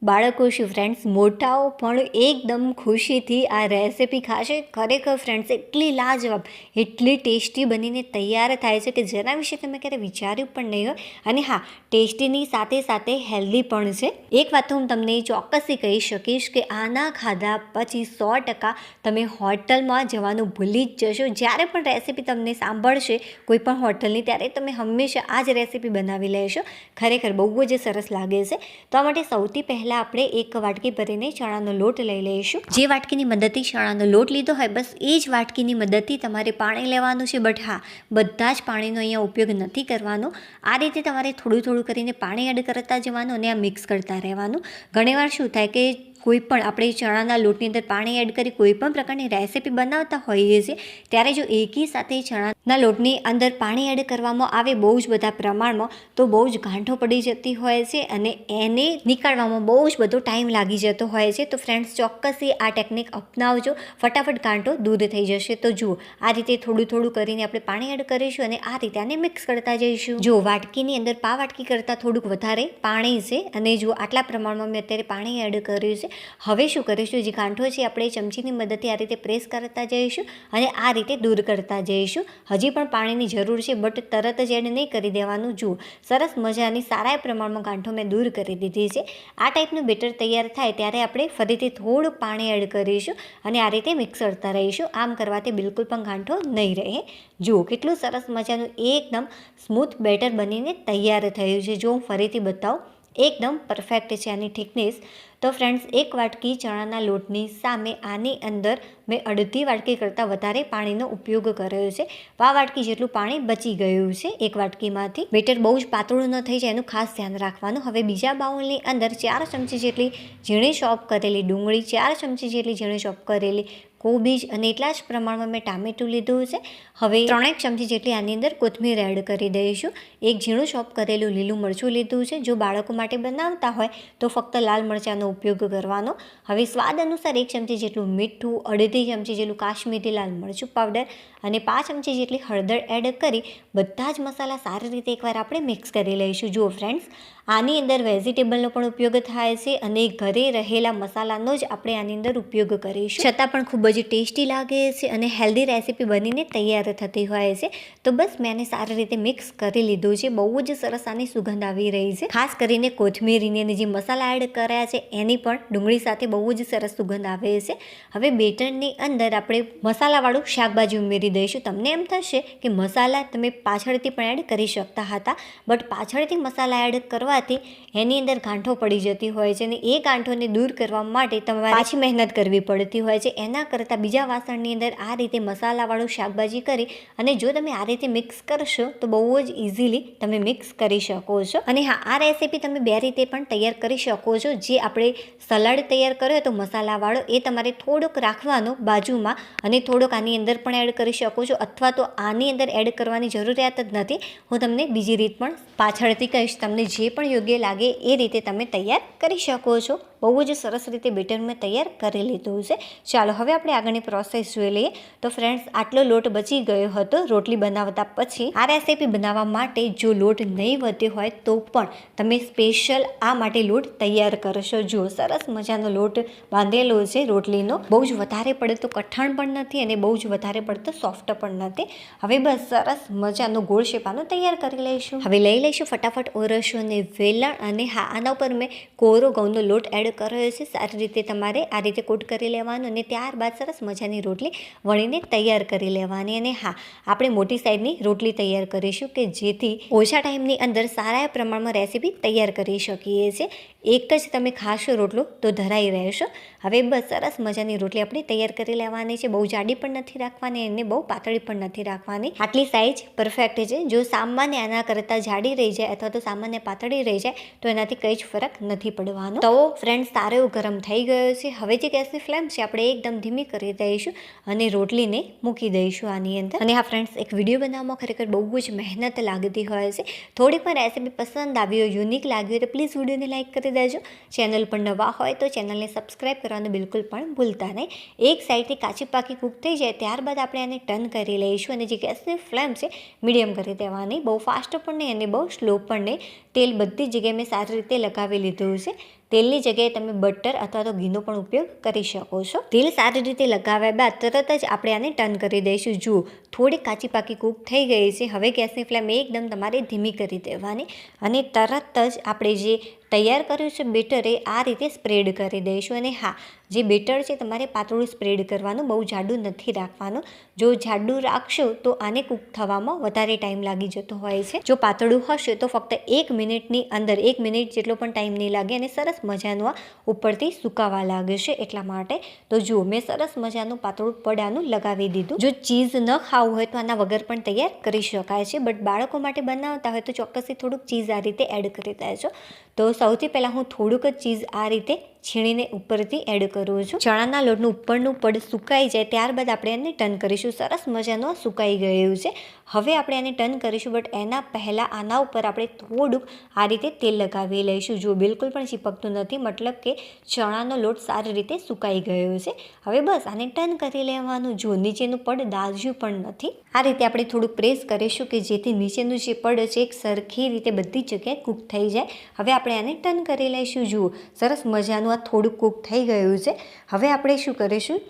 બાળકો શું ફ્રેન્ડ્સ મોટાઓ પણ એકદમ ખુશીથી આ રેસિપી ખાશે. ખરેખર ફ્રેન્ડ્સ એટલી લાજવાબ, એટલી ટેસ્ટી બનીને તૈયાર થાય છે કે જેના વિશે તમે ક્યારે વિચાર્યું પણ નહીં હોય. અને હા, ટેસ્ટીની સાથે સાથે હેલ્ધી પણ છે. એક વાત તો હું તમને ચોક્કસથી કહી શકીશ કે આના ખાધા પછી 100% તમે હોટલમાં જવાનું ભૂલી જ જશો. જ્યારે પણ રેસિપી તમને સાંભળશે કોઈ પણ હોટલની, ત્યારે તમે હંમેશા આ જ રેસિપી બનાવી લેશો. ખરેખર બહુ જ સરસ લાગે છે. તો આ માટે સૌથી પહેલાં આપણે એક વાટકી ભરીને ચણાનો લોટ લઈ લઈશું. જે વાટકીની મદદથી ચણાનો લોટ લીધો હોય બસ એ જ વાટકીની મદદથી તમારે પાણી લેવાનું છે. બટ હા, બધા જ પાણીનો અહીંયા ઉપયોગ નથી કરવાનો. આ રીતે તમારે થોડું થોડું કરીને પાણી એડ કરતા જવાનું અને આ મિક્સ કરતા રહેવાનું. ઘણીવાર શું થાય કે કોઈ પણ આપણે ચણાના લોટની અંદર પાણી એડ કરી કોઈ પણ પ્રકારની રેસિપી બનાવતા હોઈએ છીએ, ત્યારે જો એકી સાથે ચણાના લોટની અંદર પાણી એડ કરવામાં આવે બહુ જ બધા પ્રમાણમાં, તો બહુ જ ગાંઠો પડી જતી હોય છે અને એને નીકાળવામાં બહુ જ બધો ટાઈમ લાગી જતો હોય છે. તો ફ્રેન્ડ્સ ચોક્કસથી આ ટેકનિક અપનાવજો, ફટાફટ ગાંઠો દૂર થઈ જશે. તો જુઓ, આ રીતે થોડું થોડું કરીને આપણે પાણી એડ કરીશું અને આ રીતે આને મિક્સ કરતા જઈશું. જો વાટકીની અંદર પા વાટકી કરતાં થોડુંક વધારે પાણી છે અને જો આટલા પ્રમાણમાં મેં અત્યારે પાણી એડ કર્યું છે. હવે શું કરીશું, જે ગાંઠો છે આપણે ચમચીની મદદથી આ રીતે પ્રેસ કરતા જઈશું અને આ રીતે દૂર કરતા જઈશું. હજી પણ પાણીની જરૂર છે, બટ તરત જ એડ નહીં કરી દેવાનું. જુઓ, સરસ મજાની સારા પ્રમાણમાં ગાંઠો મેં દૂર કરી દીધી છે. આ ટાઈપનું બેટર તૈયાર થાય ત્યારે આપણે ફરીથી થોડુંક પાણી એડ કરીશું અને આ રીતે મિક્સ કરતા રહીશું. આમ કરવાથી બિલકુલ પણ ગાંઠો નહીં રહે. જુઓ, કેટલું સરસ મજાનું એકદમ સ્મૂથ બેટર બનીને તૈયાર થયું છે. જો હું ફરીથી બતાવું, એકદમ પરફેક્ટ છે આની થિકનેસ. તો ફ્રેન્ડ્સ, એક વાટકી ચણાના લોટની સામે આની અંદર મેં અડધી વાટકી કરતાં વધારે પાણીનો ઉપયોગ કર્યો છે. પા વાટકી જેટલું પાણી બચી ગયું છે એક વાટકીમાંથી. બેટર બહુ જ પાતળું ન થઈ જાય એનું ખાસ ધ્યાન રાખવાનું. હવે બીજા બાઉલની અંદર 4 ચમચી જેટલી ઝીણી ચોપ કરેલી ડુંગળી, 4 ચમચી જેટલી ઝીણી ચોપ કરેલી કોબીજ અને એટલા જ પ્રમાણમાં મેં ટામેટું લીધું છે. હવે 3 ચમચી જેટલી આની અંદર કોથમીર એડ કરી દઈશું. એક ઝીણું ચોપ કરેલું લીલું મરચું લીધું છે. જો બાળકો માટે બનાવતા હોય તો ફક્ત લાલ મરચાંનો ઉપયોગ કરવાનો. હવે સ્વાદ અનુસાર 1 ચમચી જેટલું મીઠું, અડધી ચમચી જેટલું કાશ્મીરી લાલ મરચું પાવડર અને 5 ચમચી જેટલી હળદર એડ કરી બધા જ મસાલા સારી રીતે એકવાર આપણે મિક્સ કરી લઈશું. જુઓ ફ્રેન્ડ્સ, આની અંદર વેજીટેબલનો પણ ઉપયોગ થાય છે અને ઘરે રહેલા મસાલાનો જ આપણે આની અંદર ઉપયોગ કરીશું. છતાં પણ ખૂબ જ ટેસ્ટી લાગે છે અને હેલ્ધી રેસિપી બનીને તૈયાર થતી હોય છે. તો બસ મેં આને સારી રીતે મિક્સ કરી લીધું છે. બહુ જ સરસ આની સુગંધ આવી રહી છે. ખાસ કરીને કોથમીરીની અને જે મસાલા એડ કર્યા છે એની પણ ડુંગળી સાથે બહુ જ સરસ સુગંધ આવે છે. હવે બેટરની અંદર આપણે મસાલાવાળું શાકભાજી ઉમેરી દઈશું. તમને એમ થશે કે મસાલા તમે પાછળથી પણ એડ કરી શકતા હતા, બટ પાછળથી મસાલા એડ કરવાથી એની અંદર ગાંઠો પડી જતી હોય છે અને એ ગાંઠોને દૂર કરવા માટે તમારે પાછી મહેનત કરવી પડતી હોય છે. એના કરતાં બીજા વાસણની અંદર આ રીતે મસાલાવાળું શાકભાજી કરી અને જો તમે આ રીતે મિક્સ કરશો તો બહુ જ ઇઝીલી તમે મિક્સ કરી શકો છો. અને હા, આ રેસીપી તમે બે રીતે પણ તૈયાર કરી શકો છો. જે આપણે સલાડ તૈયાર કર્યો તો મસાલાવાળો, એ તમારે થોડોક રાખવાનો બાજુમાં અને થોડોક આની અંદર પણ એડ કરી શકો છો, અથવા તો આની અંદર એડ કરવાની જરૂરિયાત જ નથી. હું તમને બીજી રીત પણ પાછળથી કહીશ. તમને જે પણ યોગ્ય લાગે એ રીતે તમે તૈયાર કરી શકો છો. બહુ જ સરસ રીતે બેટર મેં તૈયાર કરી લીધું છે. ચાલો હવે આપણે આગળની પ્રોસેસ જોઈ લઈએ. તો ફ્રેન્ડ્સ, આટલો લોટ બચી ગયો હતો રોટલી બનાવતા પછી. આ રેસીપી બનાવવા માટે જો લોટ નહીં વધ્યો હોય તો પણ તમે સ્પેશિયલ આ માટે લોટ તૈયાર કરશો. જો સરસ મજાનો લોટ બાંધેલો છે રોટલીનો. બહુ જ વધારે પડતો કઠણ પણ નથી અને બહુ જ વધારે પડતો સોફ્ટ પણ નથી. હવે બસ સરસ મજાનો ગોળ શેપાનો તૈયાર કરી લઈશું. હવે લઈ લઈશું ફટાફટ ઓરસો અને વેલણ અને હા, આના ઉપર મેં કોરો ઘઉંનો લોટ એડ કર્યો છે. સારી રીતે તમારે આ રીતે કોટ કરી લેવાનું અને ત્યારબાદ સરસ મજાની રોટલી વણીને તૈયાર કરી લેવાની. અને હા, આપણે મોટી સાઈઝની રોટલી તૈયાર કરીશું કે જેથી ઓછા ટાઈમની અંદર સારા પ્રમાણમાં રેસીપી તૈયાર કરી શકીએ છીએ. એક જ તમે ખાશો રોટલો તો ધરાઈ રહેશો. હવે બસ સરસ મજાની રોટલી આપણે તૈયાર કરી લેવાની છે. બહુ જાડી પણ નથી રાખવાની અને બહુ પાતળી પણ નથી રાખવાની. આટલી સાઈઝ પરફેક્ટ છે. જો સામાન્ય આના કરતાં જાડી રહી જાય અથવા તો સામાન્ય પાતળી રહી જાય તો એનાથી કંઈ જ ફરક નથી પડવાનો. તો ફ્રેન્ડ્સ, સારો એવો ગરમ થઈ ગયો છે. હવે જે ગેસની ફ્લેમ છે આપણે એકદમ ધીમી કરી દઈશું અને રોટલીને મૂકી દઈશું આની અંદર. અને હા ફ્રેન્ડ્સ, એક વિડીયો બનાવવામાં ખરેખર બહુ જ મહેનત લાગતી હોય છે. થોડીક પણ રેસીપી પસંદ આવી હોય, યુનિક લાગી હોય તો પ્લીઝ વિડીયોને લાઇક કરી દેજો. ચેનલ પર નવા હોય તો ચેનલને સબસ્ક્રાઈબ કરવાનું બિલકુલ પણ ભૂલતા નહીં. એક સાઈડથી કાચી પાકી કૂક થઈ જાય ત્યારબાદ આપણે આને ટર્ન કરી લઈશું અને જે ગેસની ફ્લેમ છે મીડિયમ કરી દેવાની. બહુ ફાસ્ટ પણ નહીં અને બહુ સ્લો પણ નહીં. તેલ બધી જગ્યાએ મેં સારી રીતે લગાવી લીધું છે. તેલની જગ્યાએ તમે બટર અથવા તો ઘીનો પણ ઉપયોગ કરી શકો છો. તેલ સારી રીતે લગાવ્યા બાદ તરત જ આપણે આને ટર્ન કરી દઈશું. જુઓ થોડી કાચી પાકી કૂક થઈ ગઈ છે. હવે ગેસની ફ્લેમ એકદમ તમારે ધીમી કરી દેવાની અને તરત જ આપણે જે તૈયાર કર્યું છે બેટર એ આ રીતે સ્પ્રેડ કરી દઈશું. અને હા, જે બેટર છે તમારે પાતળું સ્પ્રેડ કરવાનું, બહુ જાડું નથી રાખવાનું. જો જાડું રાખશો તો આને કૂક થવામાં વધારે ટાઈમ લાગી જતો હોય છે. જો પાતળું હશે તો ફક્ત 1 મિનિટની અંદર 1 મિનિટ જેટલો પણ ટાઈમ નહીં લાગે અને સરસ મજાનું આ ઉપરથી સુકાવા લાગશે. એટલા માટે તો જુઓ મેં સરસ મજાનું પાતળું પડાનું લગાવી દીધું. જો ચીઝ ન ખાવું હોય તો આના વગર પણ તૈયાર કરી શકાય છે, બટ બાળકો માટે બનાવતા હોય તો ચોક્કસથી થોડુંક ચીઝ આ રીતે એડ કરી દેજો. તો સૌથી પહેલાં હું થોડુંક જ ચીઝ આ રીતે છીણીને ઉપરથી એડ કરું છું. ચણાના લોટનું ઉપરનું પડ સુકાઈ જાય ત્યારબાદ આપણે એને ટર્ન કરીશું. સરસ મજાનું સુકાઈ ગયું છે. હવે આપણે આને ટર્ન કરીશું, બટ એના પહેલાં આના ઉપર આપણે થોડુંક આ રીતે તેલ લગાવી લઈશું. જો બિલકુલ પણ ચીપકતું નથી, મતલબ કે ચણાનો લોટ સારી રીતે સુકાઈ ગયો છે. હવે બસ આને ટર્ન કરી લેવાનું. જો નીચેનું પડ દાઝ્યું પણ નથી. આ રીતે આપણે થોડુંક પ્રેસ કરીશું કે જેથી નીચેનું જે પડ છે એક સરખી રીતે બધી જગ્યાએ કૂક થઈ જાય. હવે આપણે આને ટર્ન કરી લઈશું. જુઓ સરસ મજાનું આ થોડુંક કૂક થઈ ગયું છે. હવે આપણે શું કરીશું,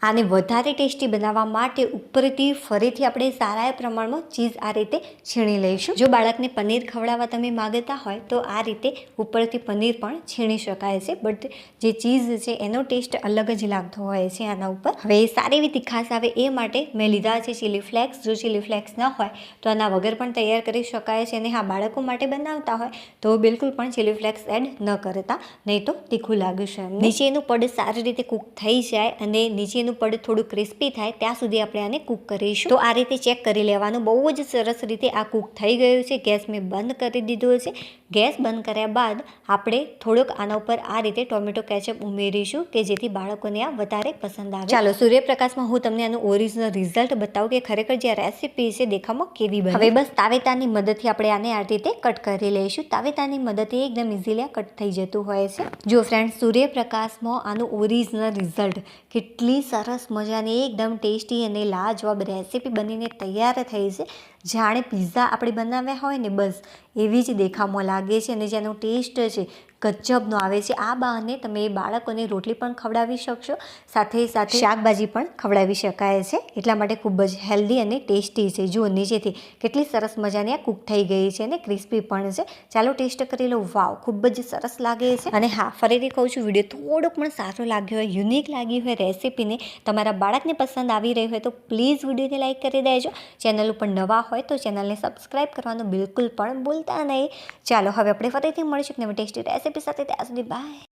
આને વધારે ટેસ્ટી બનાવવા માટે ઉપરથી ફરીથી આપણે સારા પ્રમાણમાં ચીઝ આ રીતે છીણી લઈશું. જો બાળકને પનીર ખવડાવવા તમે માગતા હોય તો આ રીતે ઉપરથી પનીર પણ છીણી શકાય છે, બટ જે ચીઝ છે એનો ટેસ્ટ અલગ જ લાગતો હોય છે આના ઉપર. હવે સારી એવી તીખાશ આવે એ માટે મેં લીધા છે ચીલી ફ્લેક્સ. જો ચીલી ફ્લેક્સ ન હોય તો આના વગર પણ તૈયાર કરી શકાય છે. અને હા, બાળકો માટે બનાવતા હોય તો બિલકુલ પણ ચીલી ફ્લેક્સ એડ ન કરતા, નહીં તો તીખું લાગશે. નીચેનું પડ સારી રીતે કૂક થઈ જાય અને નીચેનું પડ થોડું ક્રિસ્પી થાય ત્યાં સુધી આપણે આને કૂક કરીશું. તો આ રીતે ચેક કરી લેવાનું. બહુ જ સરસ રીતે આ કૂક થઈ ગયું છે. ગેસ મેં બંધ કરી દીધો છે. ગેસ બંધ કર્યા બાદ આપણે થોડોક આના ઉપર આ રીતે ટોમેટો કેચઅપ ઉમેરીશું કે જેથી બાળકોને આ વધારે પસંદ આવે. ચાલો સૂર્યપ્રકાશમાં હું તમને આનું ઓરિજિનલ રિઝલ્ટ બતાવું કે ખરેખર જે રેસીપી છે દેખામાં કેવી બને. હવે બસ તાવેતાની મદદથી આપણે આને આ રીતે કટ કરી લઈશું. તાવેતાની મદદથી એકદમ ઇઝીલી કટ થઈ જતું હોય છે. જો ફ્રેન્ડ્સ, સૂર્યપ્રકાશમાં આનું ઓરિજિનલ રિઝલ્ટ કેટલી સરસ મજાની એકદમ ટેસ્ટી અને લાજવાબ રેસીપી બનીને તૈયાર થઈ છે. જાણે પિઝા આપણે બનાવ્યા હોય ને બસ એવી જ દેખામાં લાગે છે અને જેનો ટેસ્ટ છે ગજબનો આવે છે. આ બહાને તમે બાળકોને રોટલી પણ ખવડાવી શકશો, સાથે સાથે શાકભાજી પણ ખવડાવી શકાય છે. એટલા માટે ખૂબ જ હેલ્ધી અને ટેસ્ટી છે. જુઓ નીચેથી કેટલી સરસ મજાની આ કૂક થઈ ગઈ છે અને ક્રિસ્પી પણ છે. ચાલો ટેસ્ટ કરી લો. વાવ, ખૂબ જ સરસ લાગે છે. અને હા, ફરીથી કહું છું, વિડીયો થોડોક પણ સારો લાગ્યો હોય, યુનિક લાગી હોય રેસીપીને, તમારા બાળકને પસંદ આવી રહી હોય તો પ્લીઝ વિડીયોને લાઇક કરી દેજો. ચેનલ ઉપર નવા હોય તો ચેનલને સબસ્ક્રાઈબ કરવાનું બિલકુલ પણ ભૂલતા નહીં. ચાલો હવે આપણે ફરીથી મળીશું નવી ટેસ્ટી રેસીપી સાથે. ત્યાં સુધી બાય.